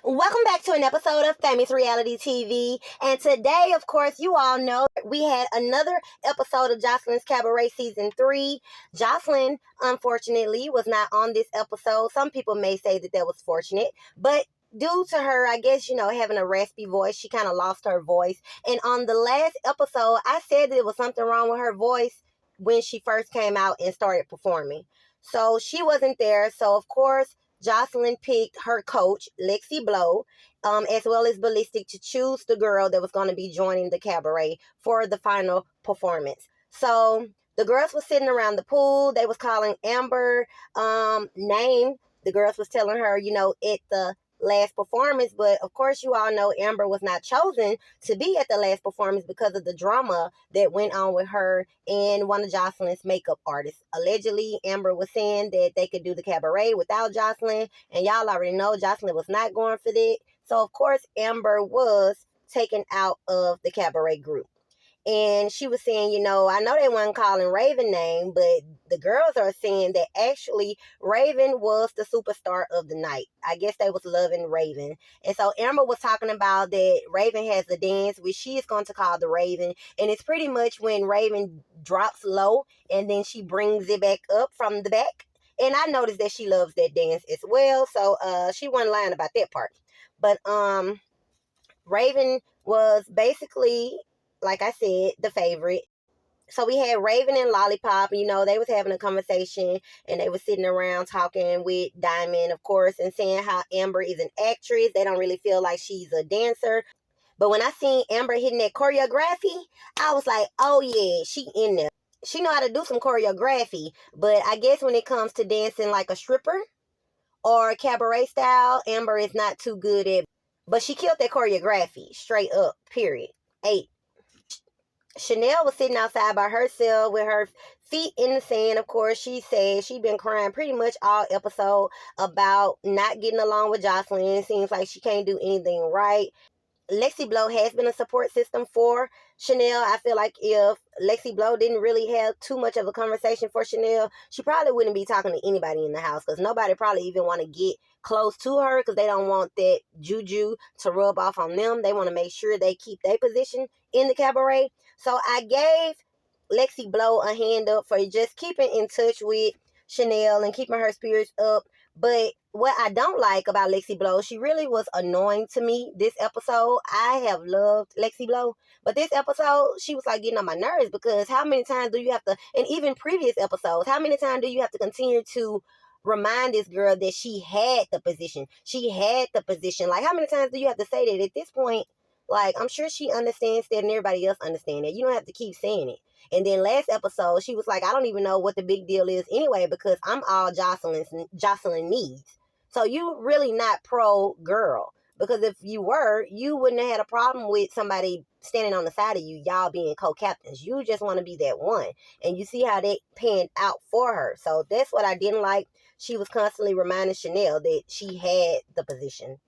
Welcome back to an episode of Famous Reality TV. And today, of course, you all know we had another episode of Joseline's Cabaret Season 3. Joseline, unfortunately, was not on this episode. Some people may say that was fortunate, but due to her, I guess, having a raspy voice, she kind of lost her voice. And on the last episode, I said that there was something wrong with her voice when she first came out and started performing. So she wasn't there. So, of course, Joseline picked her coach, Lexi Blow, as well as Ballistic, to choose the girl that was going to be joining the cabaret for the final performance. So the girls were sitting around the pool. They was calling Amber name. The girls was telling her, at the last performance, but of course you all know Amber was not chosen to be at the last performance because of the drama that went on with her and one of Joseline's makeup artists. Allegedly, Amber was saying that they could do the cabaret without Joseline, and y'all already know Joseline was not going for that. So of course Amber was taken out of the cabaret group. And she was saying, I know they weren't calling Raven name, but the girls are saying that actually Raven was the superstar of the night. I guess they was loving Raven. And so Amber was talking about that Raven has a dance, which she is going to call the Raven. And it's pretty much when Raven drops low and then she brings it back up from the back. And I noticed that she loves that dance as well. So she wasn't lying about that part. But Raven was basically, like I said, the favorite. So we had Raven and Lollipop, they was having a conversation and they was sitting around talking with Diamond, of course, and saying how Amber is an actress. They don't really feel like she's a dancer. But when I seen Amber hitting that choreography, I was like, oh yeah, she in there. She know how to do some choreography, but I guess when it comes to dancing like a stripper or cabaret style, Amber is not too good at. But she killed that choreography, straight up, period. 8. Chanel was sitting outside by herself with her feet in the sand. Of course, she said she'd been crying pretty much all episode about not getting along with Joseline. It seems like she can't do anything right. Lexi Blow has been a support system for Chanel. I feel like if Lexi Blow didn't really have too much of a conversation for Chanel, she probably wouldn't be talking to anybody in the house, because nobody probably even want to get close to her because they don't want that juju to rub off on them. They want to make sure they keep their position in the cabaret. So I gave Lexi Blow a hand up for just keeping in touch with Chanel and keeping her spirits up. But what I don't like about Lexi Blow, she really was annoying to me this episode. I have loved Lexi Blow, but this episode, she was like getting on my nerves, because how many times do you have to, and even previous episodes, how many times do you have to continue to remind this girl that she had the position? She had the position. Like, how many times do you have to say that? At this point, like, I'm sure she understands that and everybody else understands that. You don't have to keep saying it. And then last episode, she was like, I don't even know what the big deal is anyway, because I'm all Joseline needs. So you really not pro girl. Because if you were, you wouldn't have had a problem with somebody standing on the side of you, y'all being co-captains. You just want to be that one. And you see how they panned out for her. So that's what I didn't like. She was constantly reminding Chanel that she had the position.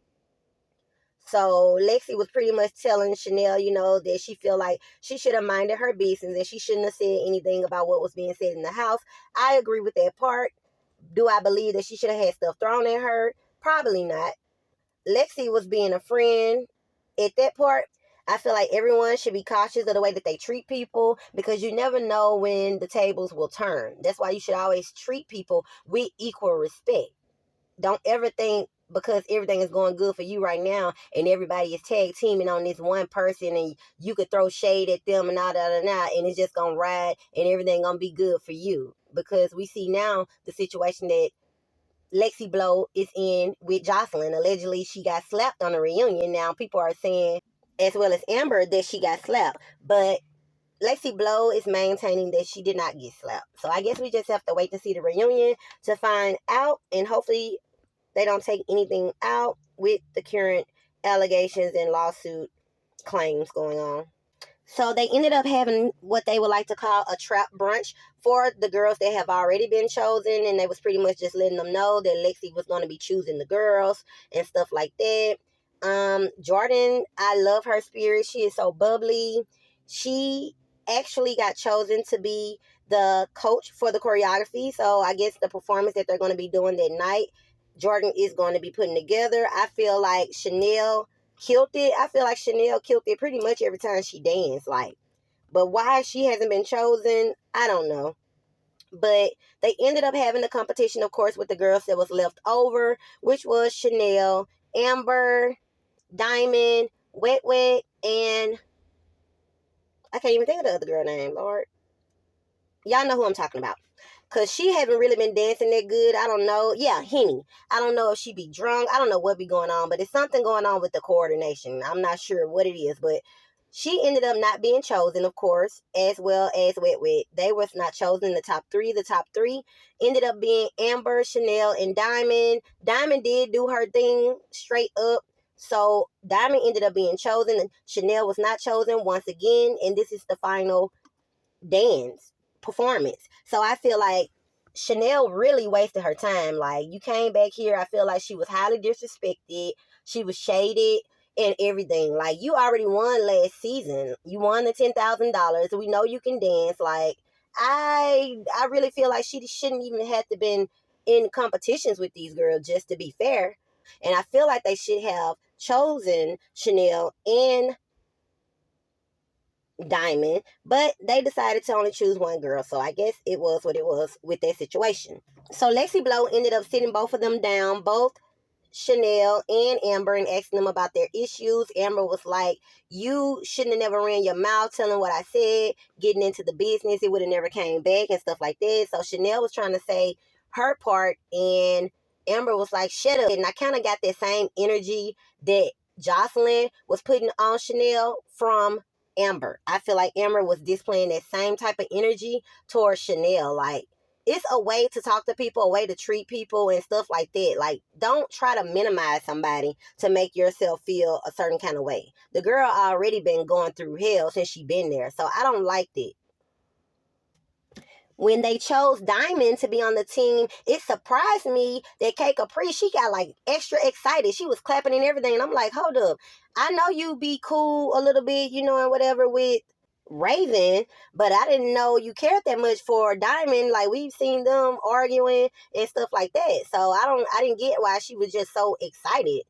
So Lexi was pretty much telling Chanel, that she feel like she should have minded her business and she shouldn't have said anything about what was being said in the house. I agree with that part. Do I believe that she should have had stuff thrown at her? Probably not. Lexi was being a friend at that part. I feel like everyone should be cautious of the way that they treat people, because you never know when the tables will turn. That's why you should always treat people with equal respect. Don't ever think because everything is going good for you right now and everybody is tag teaming on this one person and you could throw shade at them and all that and it's just gonna ride and everything gonna be good for you. Because we see now the situation that Lexi Blow is in with Joseline. Allegedly she got slapped on a reunion. Now people are saying, as well as Amber, that she got slapped, but Lexi Blow is maintaining that she did not get slapped. So I guess we just have to wait to see the reunion to find out, and hopefully they don't take anything out with the current allegations and lawsuit claims going on. So they ended up having what they would like to call a trap brunch for the girls that have already been chosen. And they was pretty much just letting them know that Lexi was going to be choosing the girls and stuff like that. Jordan, I love her spirit. She is so bubbly. She actually got chosen to be the coach for the choreography. So I guess the performance that they're going to be doing that night, Jordan is going to be putting together. I feel like Chanel killed it. I feel like Chanel killed it pretty much every time she danced. Like, but why she hasn't been chosen, I don't know. But they ended up having a competition, of course, with the girls that was left over, which was Chanel, Amber, Diamond, Wet Wet, and I can't even think of the other girl name, Lord. Y'all know who I'm talking about. Because she haven't really been dancing that good. I don't know. Yeah, Henny. I don't know if she be drunk. I don't know what be going on. But it's something going on with the coordination. I'm not sure what it is. But she ended up not being chosen, of course, as well as Wet Wet. They was not chosen in the top three. The top three ended up being Amber, Chanel, and Diamond. Diamond did do her thing straight up. So Diamond ended up being chosen. Chanel was not chosen once again. And this is the final dance performance. So I feel like Chanel really wasted her time. Like, you came back here, I feel like she was highly disrespected. She was shaded and everything. Like, you already won last season. You won the $10,000. We know you can dance. Like, I really feel like she shouldn't even have to been in competitions with these girls, just to be fair. And I feel like they should have chosen Chanel and Diamond, but they decided to only choose one girl. So I guess it was what it was with that situation. So Lexi Blow ended up sitting both of them down, both Chanel and Amber, and asking them about their issues. Amber was like, you shouldn't have never ran your mouth telling what I said, getting into the business. It would have never came back and stuff like that. So Chanel was trying to say her part, and Amber was like, shut up. And I kind of got that same energy that Joseline was putting on Chanel from Amber. I feel like Amber was displaying that same type of energy towards Chanel. Like, it's a way to talk to people, a way to treat people and stuff like that. Like, don't try to minimize somebody to make yourself feel a certain kind of way. The girl already been going through hell since she been there. So I don't like that. When they chose Diamond to be on the team, it surprised me that K Capri, she got like extra excited. She was clapping and everything. And I'm like, hold up. I know you be cool a little bit, you know, and whatever with Raven, but I didn't know you cared that much for Diamond. Like, we've seen them arguing and stuff like that. So I didn't get why she was just so excited.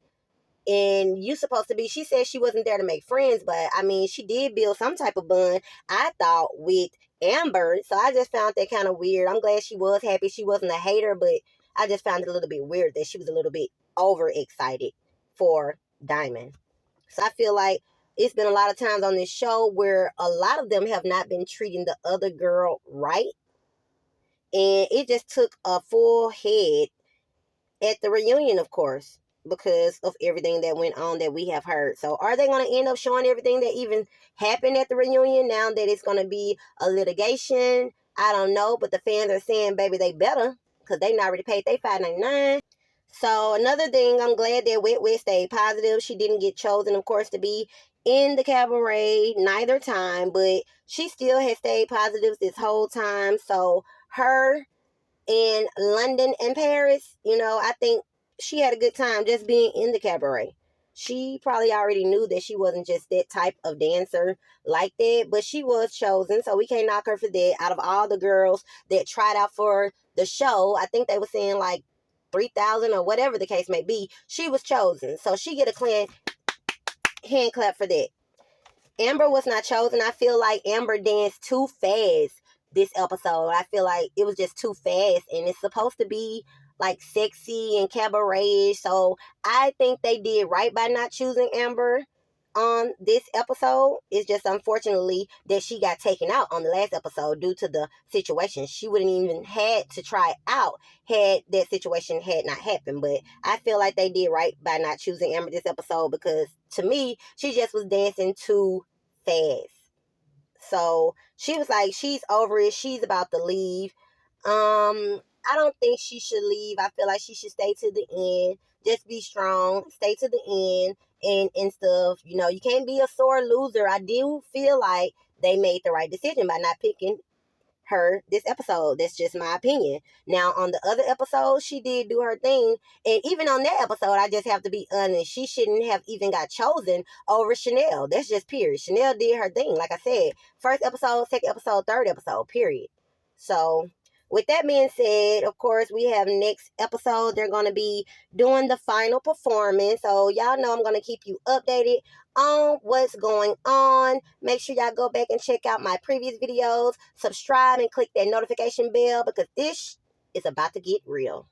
And you supposed to be, she said she wasn't there to make friends, but I mean, she did build some type of bond, I thought, with Amber. So I just found that kind of weird. I'm glad she was happy she wasn't a hater, but I just found it a little bit weird that she was a little bit overexcited for Diamond. So I feel like it's been a lot of times on this show where a lot of them have not been treating the other girl right. And it just took a full head at the reunion, of course, because of everything that went on that we have heard. So are they going to end up showing everything that even happened at the reunion now that it's going to be a litigation? I don't know, but the fans are saying, baby, they better, because they not already paid their $5.99. So another thing, I'm glad that Wet Wet stayed positive. She didn't get chosen, of course, to be in the cabaret neither time, but she still has stayed positive this whole time. So her in London and Paris, you know, I think she had a good time just being in the cabaret. She probably already knew that she wasn't just that type of dancer like that, but she was chosen, so we can't knock her for that. Out of all the girls that tried out for the show, I think they were saying like 3,000 or whatever the case may be, she was chosen. So she get a clean hand clap for that. Amber was not chosen. I feel like Amber danced too fast this episode. I feel like it was just too fast, and it's supposed to be like sexy and cabaret. So I think they did right by not choosing Amber on this episode. It's just unfortunately that she got taken out on the last episode due to the situation. She wouldn't even had to try out had that situation had not happened. But I feel like they did right by not choosing Amber this episode, because to me, she just was dancing too fast. So she was like, she's over it. She's about to leave. I don't think she should leave. I feel like she should stay to the end. Just be strong. Stay to the end and stuff. You know, you can't be a sore loser. I do feel like they made the right decision by not picking her this episode. That's just my opinion. Now, on the other episode, she did do her thing. And even on that episode, I just have to be honest, she shouldn't have even got chosen over Chanel. That's just period. Chanel did her thing. Like I said, first episode, second episode, third episode, period. So with that being said, of course, we have next episode. They're going to be doing the final performance. So y'all know I'm going to keep you updated on what's going on. Make sure y'all go back and check out my previous videos. Subscribe and click that notification bell because this is about to get real.